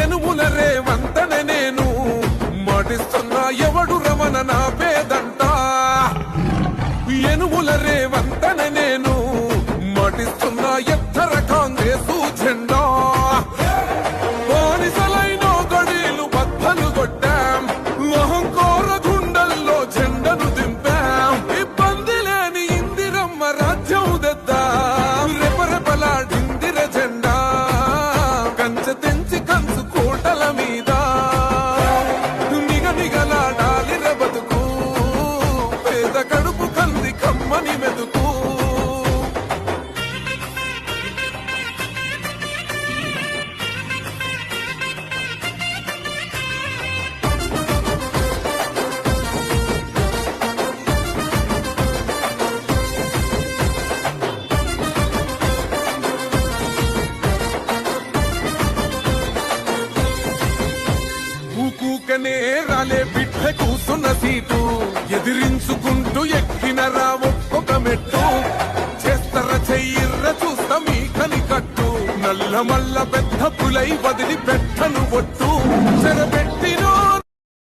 ఎనుముల రేవంతన నేను మాటిస్తున్నా ఎవడు రమణ నా పేదంట ఎనుముల రేవంతన నేను మాటిస్తున్నా ఎత్తర కాంగ్రెసు జెండా బానిసలైన గడీలు బద్దలు కొట్టాం అహంకార గుండెల్లో జెండను దింపాం ఇబ్బంది లేని ఇందిరమ్మ రాజ్యం తెద్దాం రెపరెపలాడిందిర జెండా కంచె తెంచి కంచు కోటల మీద నిగనిగలాడాలిర బతుకు పేద కడుపు కంది కమ్మని మెతుకు ఊకూకనే రాలే బిడ్డ కూసున్న సీటు ఎదిరించుకుంటూ ఎక్కినరా ఒక్కొక్క మెట్టు చేస్తర చెయ్యిర్ర చూస్తా మీ కని కట్టు నల్ల మల్ల పెద్ద పులై వదిలి పెట్టను ఒట్టు చెరబెట్టినో